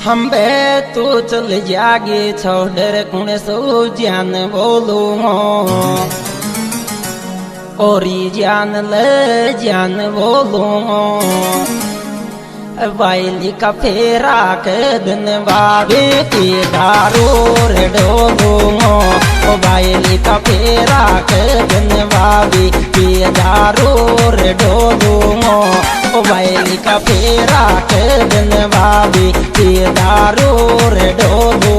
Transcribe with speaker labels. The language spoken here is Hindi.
Speaker 1: हम बे तू चल जागे छोड़ कुण सो जान बोलू औरी जान ले जान बोलू वायली का फेरा के दिन बाबे के दारू रे डोलू वायली का फेरा के दिन बाबे के दारू रे डोलू वायली का फेरा के दिन बाबे के दारू रे डोलू